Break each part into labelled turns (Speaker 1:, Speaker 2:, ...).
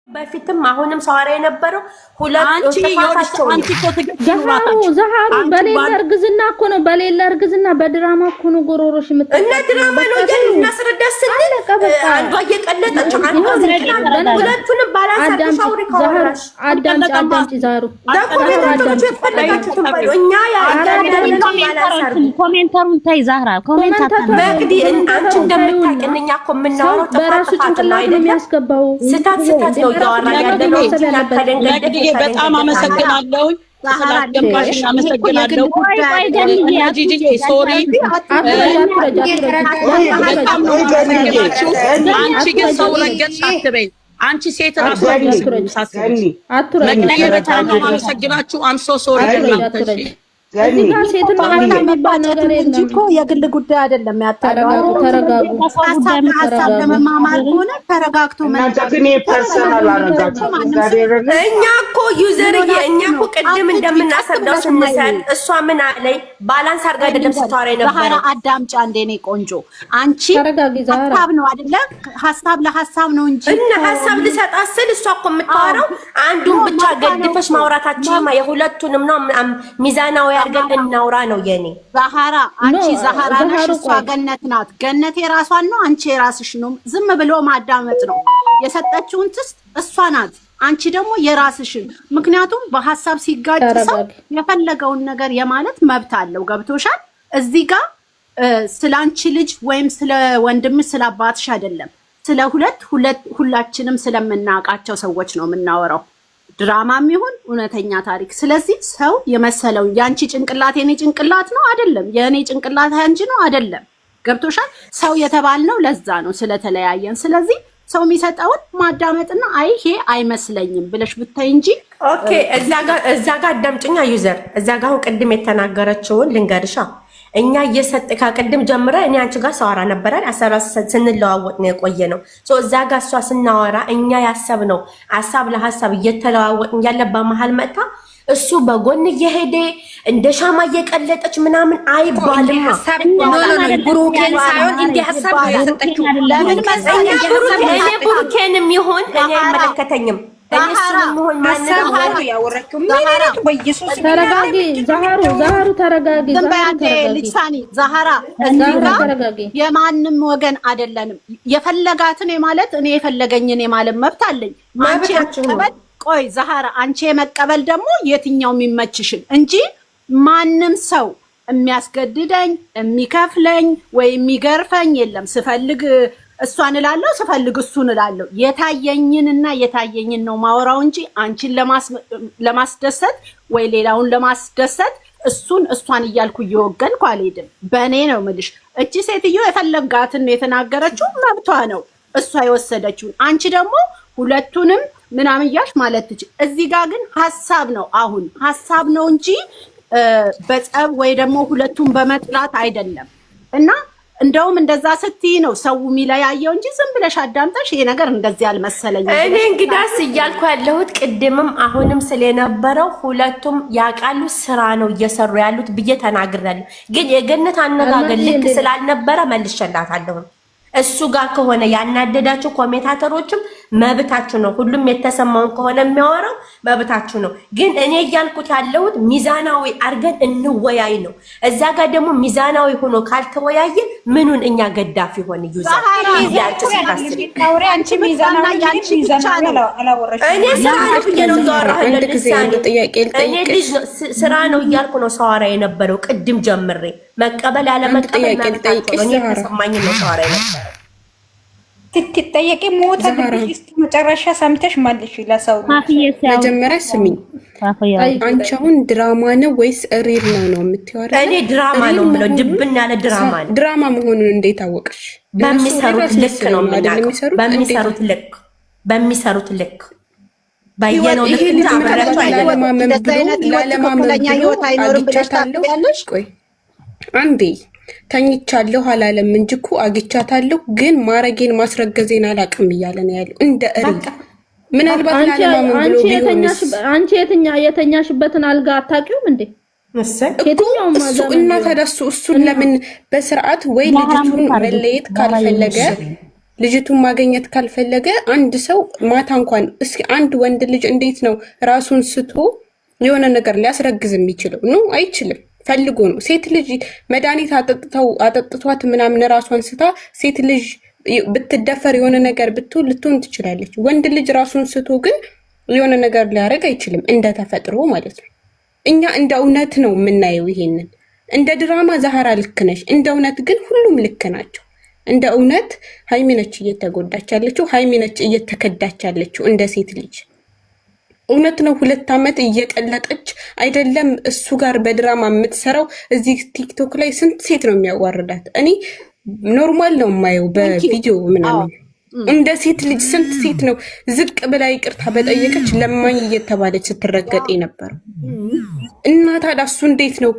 Speaker 1: በፊትም አሁንም ሰዋራ የነበረው ሁለት ተፋታቸው
Speaker 2: ዘሃሩ በሌላ እርግዝና እኮ ነው በሌላ በድራማ እኮ ነው ጎሮሮሽ ምት
Speaker 1: እና ድራማ ነው እናስረዳስ ስንል አንዷ እየቀለጠች አንዷ ሁለቱንም ባላንስ አድርገው ካወራሽ
Speaker 2: አዳምጪ ዛሩ
Speaker 1: እኛ
Speaker 3: ኮሜንተሩን ታይ ዛህራ ኮሜንታተር
Speaker 1: መቅዲ አንቺ እንደምታውቂን እኛ እኮ የምናወራው
Speaker 2: በራሱ ጭንቅላት ነው የሚያስገባው
Speaker 1: ስታት ነው
Speaker 4: በጣም አመሰግናለሁ ስላደምጣሽና አመሰግናለሁ ሶሪ አንቺ ግን ሰው ረገጥሽ አትበይ አንቺ ሴት ራስ መግደዬ በጣም አመሰግናችሁ አም ሶ ሶሪ
Speaker 2: እዚህ ጋር ሴትና ወንድ የሚባል ነገር
Speaker 5: እንጂ እኮ የግል ጉዳይ አይደለም።
Speaker 2: ተረጋጉ
Speaker 5: ሀሳብ ለመማማር ሆነ ተረጋግቶ
Speaker 6: ግን ፐርሰናል አረጋግጡ።
Speaker 1: እኛ እኮ ዩዘርዬ እኛ እኮ ቅድም እንደምናሰዳው ስንሰል እሷ ምን አለኝ ባላንስ አድርጋ አይደለም ስታወራ የነበረው።
Speaker 5: ዛህራ አዳምጪ አንዴ ነው ቆንጆ አንቺ ሀሳብ ነው አይደለ? ሀሳብ ለሀሳብ ነው እንጂ
Speaker 1: እና ሀሳብ ልሰጣት ስል እሷ እኮ የምታወራው አንዱን ብቻ ገድፈሽ ማውራታችንማ የሁለቱንም ነው ሚዛናዊ አርገን እናውራ ነው የኔ
Speaker 5: ዛህራ አንቺ ዛህራ ነሽ እሷ ገነት ናት ገነት የራሷን ነው አንቺ የራስሽ ነው ዝም ብሎ ማዳመጥ ነው የሰጠችውን ትስጥ እሷ ናት አንቺ ደግሞ የራስሽን ምክንያቱም በሐሳብ ሲጋጭ ሰው የፈለገውን ነገር የማለት መብት አለው ገብቶሻል እዚህ ጋር ስላንቺ ልጅ ወይም ስለ ወንድምሽ ስለ አባትሽ አይደለም ስለ ሁላችንም ስለምናቃቸው ሰዎች ነው የምናወራው ድራማም ይሁን እውነተኛ ታሪክ ስለዚህ ሰው የመሰለው ያንቺ ጭንቅላት የኔ ጭንቅላት ነው አይደለም የኔ ጭንቅላት አንቺ ነው አይደለም ገብቶሻል ሰው የተባልነው ለዛ ነው ስለተለያየን ስለዚህ ሰው የሚሰጠውን ማዳመጥና አይ ይሄ አይመስለኝም ብለሽ ብታይ እንጂ
Speaker 1: ኦኬ እዛ ጋር አዳምጪኛ ዩዘር እዛ ጋር ቅድም የተናገረችውን ልንገርሻ እኛ እየሰጥካ ቅድም ጀምረ እኔ አንቺ ጋር ሰዋራ ነበራል አሰራሰት ስንለዋወጥ ነው የቆየ ነው እዛ ጋር እሷ ስናወራ እኛ ያሰብነው ሐሳብ ለሐሳብ እየተለዋወጥን ያለ በመሃል መጣ እሱ በጎን እየሄደ እንደ ሻማ እየቀለጠች ምናምን አይባልም ሐሳብ
Speaker 7: ብሩኬን ሳይሆን እንደ ሐሳብ ያሰጠችው ለምን መሰለኝ
Speaker 1: ብሩኬንም ይሁን እኔ አይመለከተኝም
Speaker 2: ተረጋጊ ዛህሩ ተረጋጊ
Speaker 5: ዛህራ የማንም ወገን አይደለንም የፈለጋትን ማለት እኔ የፈለገኝን የማለት መብት አለኝ ቆይ ዛህራ አንቺ የመቀበል ደግሞ የትኛው የሚመችሽን እንጂ ማንም ሰው የሚያስገድደኝ የሚከፍለኝ ወይ የሚገርፈኝ የለም ስፈልግ እሷን እላለሁ ስፈልግ እሱን እላለሁ የታየኝንና የታየኝን ነው ማወራው እንጂ አንቺን ለማስደሰት ወይ ሌላውን ለማስደሰት እሷን እያልኩ እየወገንኩ አልሄድም በእኔ ነው የምልሽ እቺ ሴትዮ የፈለጋትን የተናገረችው መብቷ ነው እሷ የወሰደችውን አንቺ ደግሞ ሁለቱንም ምናምን እያልሽ ማለት ትችይ እዚህ ጋር ግን ሐሳብ ነው አሁን ሐሳብ ነው እንጂ በጸብ ወይ ደግሞ ሁለቱን በመጥላት አይደለም እና እንደውም እንደዛ ስትይ ነው ሰው የሚለያየው እንጂ ዝም ብለሽ አዳምጠሽ ይሄ ነገር እንደዚህ አልመሰለኝም
Speaker 1: እኔ እንግዳስ እያልኩ ያለሁት ቅድምም አሁንም ስለነበረው ሁለቱም ያቃሉ ስራ ነው እየሰሩ ያሉት ብዬ ተናግሬያለሁ ግን የገነት አነጋገር ልክ ስላልነበረ መልሼላታለሁ እሱ ጋር ከሆነ ያናደዳችሁ ኮሜንታተሮችም መብታችሁ ነው ሁሉም የተሰማውን ከሆነ የሚያወራው መብታችሁ ነው ግን እኔ እያልኩት ያለሁት ሚዛናዊ አርገን እንወያይ ነው እዛ ጋር ደግሞ ሚዛናዊ ሆኖ ካልተወያየ ምኑን እኛ ገዳፍ ይሆን ይዩዛል
Speaker 7: አንቺ ሚዛናና ያንቺ ብቻ ነው
Speaker 1: እኔ ስራ ነው እያልኩ ነው ሰዋራ የነበረው ቅድም ጀምሬ መቀበል ያለ መቀበል እኔ ተሰማኝ ነው ሰዋራ የነበረው
Speaker 7: ትትጠየቂ ሞተ ብለሽ መጨረሻ ሰምተሽ ማለሽ ለሰው
Speaker 4: መጀመሪያ ስሚኝ አንቺ አሁን ድራማ ነው ወይስ ሪል ነው የምትወራው
Speaker 1: እኔ ድራማ ነው የምለው ድብና ያለ ድራማ ነው
Speaker 4: ድራማ መሆኑን እንዴት አወቅሽ
Speaker 1: በሚሰሩት ልክ ነው የምናውቀው በሚሰሩት ልክ ባየነው ልክ ታበራቸው አይደለም
Speaker 5: ለማመን ህይወት አይኖርም ብለሽ ታውቂያለሽ
Speaker 4: ቆይ አንዴ ተኝቻለሁ አላለም እንጂ እኮ አግቻታለሁ ግን ማረጌን ማስረገዜን አላቅም እያለ ነው ያለው እንደ እሪት ምናልባት ለማመን ብሎ ቢሆንስ
Speaker 2: አንቺ የተኛሽበትን አልጋ አታውቂውም እንዴ
Speaker 4: እሱ እና ታዲያ እሱን ለምን በስርዓት ወይ ልጅቱን መለየት ካልፈለገ ልጅቱን ማግኘት ካልፈለገ አንድ ሰው ማታ እንኳን እስኪ አንድ ወንድ ልጅ እንዴት ነው ራሱን ስቶ የሆነ ነገር ሊያስረግዝ የሚችለው? ነው አይችልም። ፈልጎ ነው። ሴት ልጅ መድኃኒት አጠጥቷት ምናምን ራሷን ስታ ሴት ልጅ ብትደፈር የሆነ ነገር ልትሆን ትችላለች። ወንድ ልጅ ራሱን ስቶ ግን የሆነ ነገር ሊያደርግ አይችልም፣ እንደ ተፈጥሮ ማለት ነው። እኛ እንደ እውነት ነው የምናየው ይሄንን። እንደ ድራማ ዛህራ ልክ ነሽ፣ እንደ እውነት ግን ሁሉም ልክ ናቸው። እንደ እውነት ሀይሚ ነች እየተጎዳች ያለችው፣ ሀይሚ ነች እየተከዳች ያለችው እንደ ሴት ልጅ። እውነት ነው 2 ዓመት እየቀለጠች አይደለም እሱ ጋር በድራማ የምትሰራው። እዚህ ቲክቶክ ላይ ስንት ሴት ነው የሚያዋርዳት? እኔ ኖርማል ነው የማየው በቪዲዮ ምናምን። እንደ ሴት ልጅ ስንት ሴት ነው ዝቅ ብላ ይቅርታ በጠየቀች ለማኝ እየተባለች ስትረገጥ የነበረው? እና ታዲያ እሱ እንዴት ነው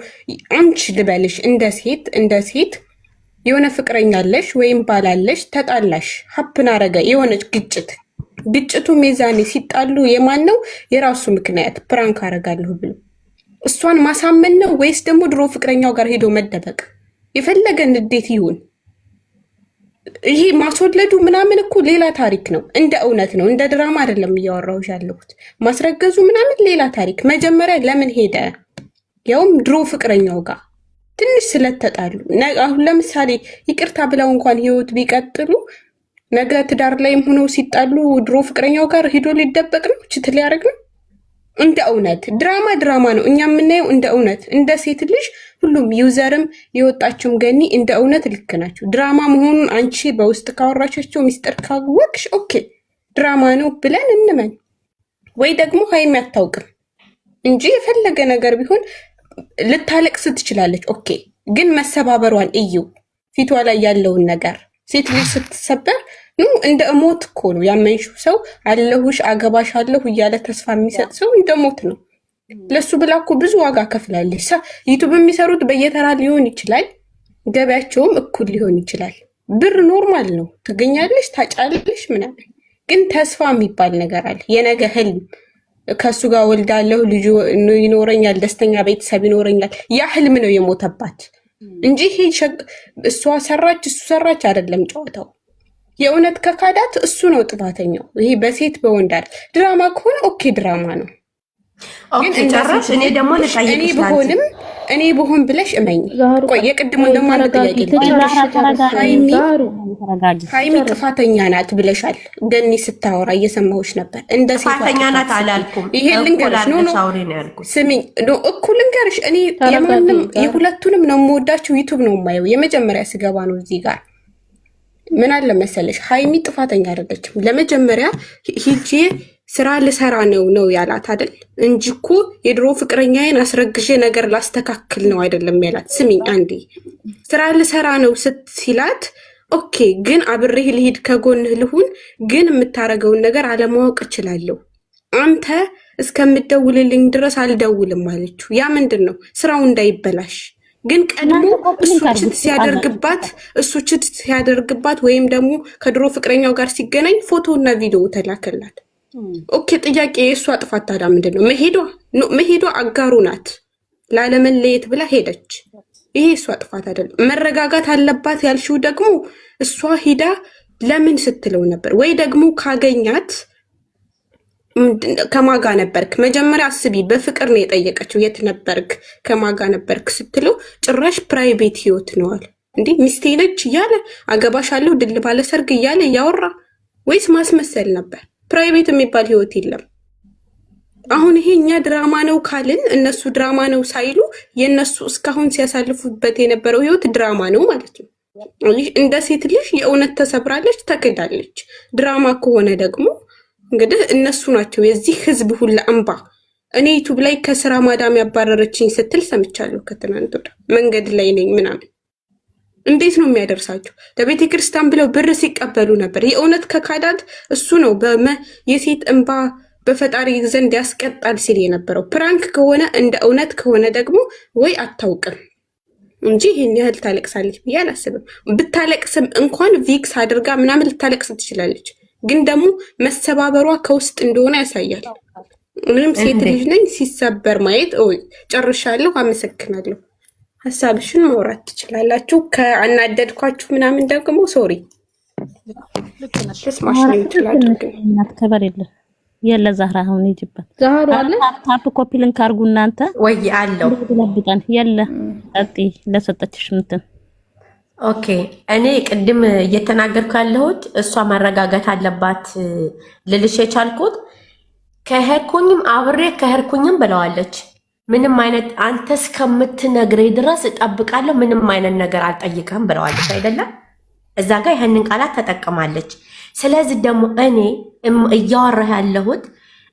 Speaker 4: አንቺ ልበልሽ እንደ ሴት የሆነ ፍቅረኛለሽ ወይም ባላለሽ ተጣላሽ፣ ሀፕን አረገ የሆነች ግጭቱ ሜዛኔ ሲጣሉ የማን ነው? የራሱ ምክንያት ፕራንክ አረጋለሁ ብሎ እሷን ማሳመን ነው ወይስ ደግሞ ድሮ ፍቅረኛው ጋር ሄዶ መደበቅ? የፈለገ ንዴት ይሁን ይሄ ማስወለዱ ምናምን እኮ ሌላ ታሪክ ነው። እንደ እውነት ነው፣ እንደ ድራማ አይደለም እያወራሁሽ ያለሁት። ማስረገዙ ምናምን ሌላ ታሪክ። መጀመሪያ ለምን ሄደ? ያውም ድሮ ፍቅረኛው ጋር ትንሽ ስለተጣሉ። አሁን ለምሳሌ ይቅርታ ብለው እንኳን ህይወት ቢቀጥሉ ነገ ትዳር ላይም ሆነው ሲጣሉ ድሮ ፍቅረኛው ጋር ሄዶ ሊደበቅ ነው? ችት ሊያደርግ ነው? እንደ እውነት ድራማ ነው እኛ የምናየው። እንደ እውነት እንደ ሴት ልጅ ሁሉም ዩዘርም የወጣችውም ገኒ እንደ እውነት ልክ ናቸው። ድራማ መሆኑን አንቺ በውስጥ ካወራቻቸው ሚስጥር ካወቅሽ ኦኬ ድራማ ነው ብለን እንመን። ወይ ደግሞ ሀይሚ አታውቅም እንጂ የፈለገ ነገር ቢሆን ልታለቅስ ትችላለች። ኦኬ ግን መሰባበሯን እዩ፣ ፊቷ ላይ ያለውን ነገር። ሴት ልጅ ስትሰበር እንደ ሞት እኮ ነው። ያመንሽው ሰው አለሁሽ አገባሽ አለሁ እያለ ተስፋ የሚሰጥ ሰው እንደ ሞት ነው። ለሱ ብላ እኮ ብዙ ዋጋ ከፍላለች። ዩቱብ የሚሰሩት በየተራ ሊሆን ይችላል፣ ገበያቸውም እኩል ሊሆን ይችላል። ብር ኖርማል ነው፣ ትገኛለሽ፣ ታጫለሽ ምናምን። ግን ተስፋ የሚባል ነገር አለ። የነገ ህልም ከሱ ጋር ወልዳለሁ፣ ልጅ ይኖረኛል፣ ደስተኛ ቤተሰብ ይኖረኛል። ያ ህልም ነው የሞተባት እንጂ እሷ ሰራች እሱ ሰራች አይደለም ጨዋታው። የእውነት ከካዳት እሱ ነው ጥፋተኛው። ይሄ በሴት በወንድ አይደል። ድራማ ከሆነ ኦኬ ድራማ ነው።
Speaker 1: ግን ጨራሽ እኔ ደግሞ
Speaker 4: እኔ ብሆን ብለሽ እመኝ። ቆይ የቅድሙን ደግሞ አንድ ጥያቄ ሀይሚ ጥፋተኛ ናት ብለሻል። ገኒ ስታወራ እየሰማሁሽ ነበር። እንደ ሴት
Speaker 1: ጥፋተኛ ናት አላልኩም።
Speaker 4: ይሄ ልንገርሽ ስሚኝ፣ እኩል ልንገርሽ። እኔ የሁለቱንም ነው የምወዳቸው። ዩቱብ ነው የማየው። የመጀመሪያ ስገባ ነው እዚህ ጋር ምን አለ መሰለሽ፣ ሀይሚ ጥፋተኛ አይደለችም። ለመጀመሪያ ሂጄ ስራ ልሰራ ነው ያላት አይደል እንጂ እኮ የድሮ ፍቅረኛዬን አስረግዤ ነገር ላስተካክል ነው አይደለም ያላት። ስሚኝ አንዴ፣ ስራ ልሰራ ነው ሲላት ኦኬ፣ ግን አብሬህ ልሂድ ከጎንህ ልሁን፣ ግን የምታረገውን ነገር አለማወቅ እችላለሁ። አንተ እስከምደውልልኝ ድረስ አልደውልም አለችው። ያ ምንድን ነው? ስራው እንዳይበላሽ። ግን ቀድሞ እሱ ችት ሲያደርግባት ወይም ደግሞ ከድሮ ፍቅረኛው ጋር ሲገናኝ ፎቶና ቪዲዮ ተላከላት። ኦኬ ጥያቄ፣ የእሷ ጥፋት ታዲያ ምንድን ነው? መሄዷ አጋሩ ናት። ላለመለየት ብላ ሄደች። ይሄ እሷ ጥፋት አይደለም። መረጋጋት አለባት ያልሽው ደግሞ እሷ ሂዳ ለምን ስትለው ነበር? ወይ ደግሞ ካገኛት ከማጋ ነበርክ? መጀመሪያ አስቢ። በፍቅር ነው የጠየቀችው። የት ነበርክ? ከማጋ ነበርክ ስትለው ጭራሽ ፕራይቬት ህይወት ነዋል። እንዲህ ሚስቴ ነች እያለ አገባሻለሁ ድል ባለ ሰርግ እያለ እያወራ፣ ወይስ ማስመሰል ነበር? ፕራይቬት የሚባል ህይወት የለም። አሁን ይሄ እኛ ድራማ ነው ካልን እነሱ ድራማ ነው ሳይሉ የነሱ እስካሁን ሲያሳልፉበት የነበረው ህይወት ድራማ ነው ማለት ነው። እንደ ሴት ልጅ የእውነት ተሰብራለች፣ ተክዳለች። ድራማ ከሆነ ደግሞ እንግዲህ እነሱ ናቸው የዚህ ህዝብ ሁላ እንባ። እኔ ዩቱብ ላይ ከስራ ማዳም ያባረረችኝ ስትል ሰምቻለሁ። ከትናንት ወዲያ መንገድ ላይ ነኝ ምናምን። እንዴት ነው የሚያደርሳቸው? ለቤተ ክርስቲያን ብለው ብር ሲቀበሉ ነበር። የእውነት ከካዳት እሱ ነው የሴት እንባ በፈጣሪ ዘንድ ያስቀጣል ሲል የነበረው። ፕራንክ ከሆነ እንደ እውነት ከሆነ ደግሞ ወይ አታውቅም እንጂ ይህን ያህል ታለቅሳለች ብዬ አላስብም። ብታለቅስም እንኳን ቪክስ አድርጋ ምናምን ልታለቅስ ትችላለች። ግን ደግሞ መሰባበሯ ከውስጥ እንደሆነ ያሳያል። ምንም ሴት ልጅ ነኝ ሲሰበር ማየት። ጨርሻለሁ። አመሰግናለሁ። ሀሳብሽን ማውራት ትችላላችሁ። ከአናደድኳችሁ ምናምን ደግሞ ሶሪ
Speaker 5: ልክ ነሽ።
Speaker 4: ተስማሽ ነው ይችላል
Speaker 3: እናት ከበር የለ ዛህራ አሁን ይጅባት
Speaker 2: ዛህራ አለ
Speaker 3: ታፕ ኮፒ ሊንክ አርጉ እናንተ
Speaker 1: ወይ አለው
Speaker 3: ለብጣን የለ አጥቂ ለሰጠችሽ እንትን
Speaker 1: ኦኬ እኔ ቅድም እየተናገርኩ ያለሁት እሷ ማረጋጋት አለባት ልልሽ የቻልኩት ከሄድኩኝም አብሬ ከሄድኩኝም ብለዋለች። ምንም አይነት አንተ እስከምትነግሬ ድረስ እጠብቃለሁ፣ ምንም አይነት ነገር አልጠይቅህም ብለዋለች አይደለም? እዛ ጋር ይሄንን ቃላት ተጠቅማለች። ስለዚህ ደግሞ እኔ እያወራሁ ያለሁት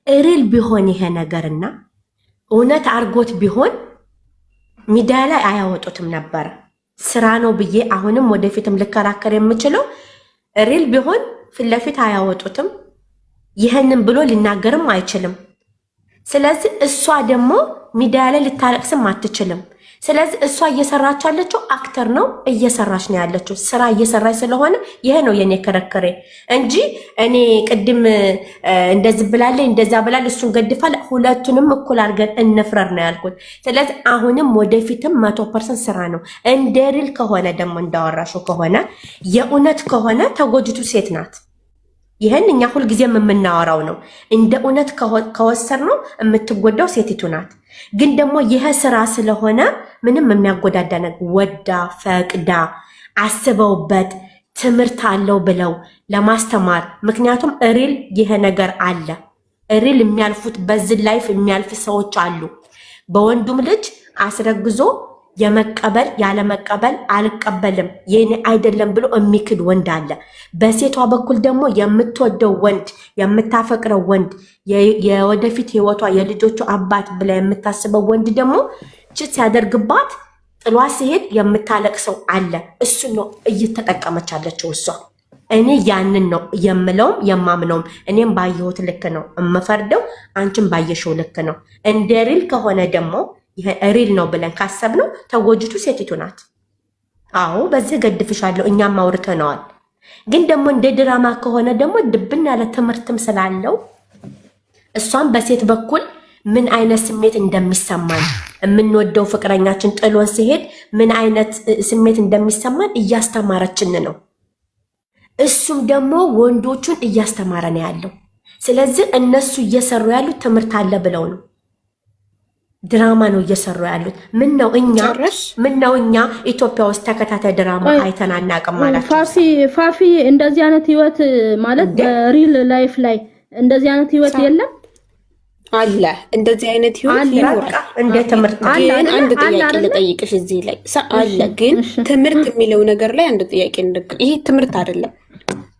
Speaker 1: ሪል ቢሆን ይሄ ነገርና እውነት አርጎት ቢሆን ሚዲያ ላይ አያወጡትም ነበር። ስራ ነው ብዬ አሁንም ወደፊትም ልከራከር የምችለው ሪል ቢሆን ፊት ለፊት አያወጡትም። ይሄንን ብሎ ሊናገርም አይችልም። ስለዚህ እሷ ደግሞ ሚዲያ ላይ ልታለቅስም አትችልም። ስለዚህ እሷ እየሰራች ያለችው አክተር ነው፣ እየሰራች ነው ያለችው ስራ እየሰራች ስለሆነ ይሄ ነው የኔ ከረከሬ እንጂ እኔ ቅድም እንደዚህ ብላለች እንደዛ ብላለች እሱን ገድፋል ሁለቱንም እኩል አድርገን እንፍረር ነው ያልኩት። ስለዚህ አሁንም ወደፊትም 100% ስራ ነው። እንደ ሪል ከሆነ ደግሞ እንዳወራሽው ከሆነ የእውነት ከሆነ ተጎጅቱ ሴት ናት። ይሄን እኛ ሁልጊዜም የምናወራው ነው። እንደ እውነት ከወሰድነው የምትጎዳው ሴቲቱ ናት። ግን ደግሞ ይሄ ስራ ስለሆነ ምንም የሚያጎዳዳ ነገር ወዳ ፈቅዳ አስበውበት ትምህርት አለው ብለው ለማስተማር ምክንያቱም ሪል ይሄ ነገር አለ። ሪል የሚያልፉት በዚህ ላይፍ የሚያልፍ ሰዎች አሉ። በወንዱም ልጅ አስረግዞ የመቀበል ያለመቀበል አልቀበልም የኔ አይደለም ብሎ የሚክድ ወንድ አለ። በሴቷ በኩል ደግሞ የምትወደው ወንድ የምታፈቅረው ወንድ የወደፊት ህይወቷ የልጆቹ አባት ብላ የምታስበው ወንድ ደግሞ ችት ሲያደርግባት ጥሏ ሲሄድ የምታለቅሰው አለ። እሱ ነው እየተጠቀመች ያለችው እሷ። እኔ ያንን ነው የምለውም የማምነውም። እኔም ባየሁት ልክ ነው የምፈርደው፣ አንቺም ባየሽው ልክ ነው። እንደ ሪል ከሆነ ደግሞ ይሄ ሪል ነው ብለን ካሰብነው ተጎጅቱ ሴቲቱ ናት። አዎ በዚህ ገድፍሻለሁ፣ እኛም አውርተነዋል። ግን ደግሞ እንደ ድራማ ከሆነ ደግሞ ድብን ያለ ትምህርትም ስላለው እሷም በሴት በኩል ምን አይነት ስሜት እንደሚሰማን የምንወደው ፍቅረኛችን ጥሎን ሲሄድ ምን አይነት ስሜት እንደሚሰማን እያስተማረችን ነው። እሱም ደግሞ ወንዶቹን እያስተማረ ነው ያለው። ስለዚህ እነሱ እየሰሩ ያሉት ትምህርት አለ ብለው ነው፣ ድራማ ነው እየሰሩ ያሉት። ምን ነው እኛ ኢትዮጵያ ውስጥ ተከታታይ ድራማ አይተን አናውቅም ማለት
Speaker 2: ፋፊ እንደዚህ አይነት ህይወት ማለት በሪል ላይፍ ላይ እንደዚህ አይነት ህይወት የለም
Speaker 4: አለ። እንደዚህ አይነት ህይወት ይኖራል።
Speaker 1: እንደ ትምህርት
Speaker 4: አንድ ጥያቄ ልጠይቅሽ እዚህ ላይ አለ። ግን ትምህርት የሚለው ነገር ላይ አንድ ጥያቄ ይሄ ትምህርት አይደለም።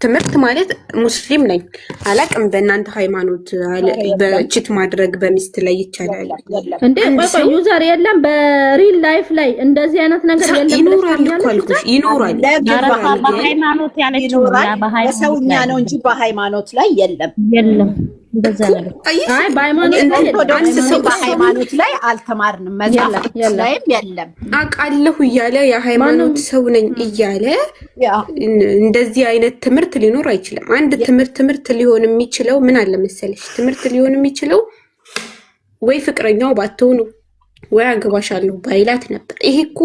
Speaker 4: ትምህርት ማለት ሙስሊም ነኝ አላቅም፣ በእናንተ ሃይማኖት በቺት ማድረግ በሚስት ላይ ይቻላል
Speaker 2: እንዴ? ቆይ ዩዘር የለም በሪል ላይፍ ላይ እንደዚህ አይነት ነገር የለም።
Speaker 4: ይኖራል እኮ አልኩሽ፣ ይኖራል።
Speaker 3: በሃይማኖት ያለችው
Speaker 5: በሰውኛ ነው እንጂ በሃይማኖት ላይ የለም።
Speaker 2: አይ በሃይማኖት
Speaker 5: ላይ አልተማርንም፣ መጽሐፍ ላይም የለም።
Speaker 4: አውቃለሁ እያለ የሃይማኖት ሰው ነኝ እያለ እንደዚህ አይነት ትምህርት ሊኖር አይችልም። አንድ ትምህርት ሊሆን የሚችለው ምን አለ መሰለሽ፣ ትምህርት ሊሆን የሚችለው ወይ ፍቅረኛው ባትሆኑ ወይ አግባሻለሁ ባይላት ነበር። ይሄ እኮ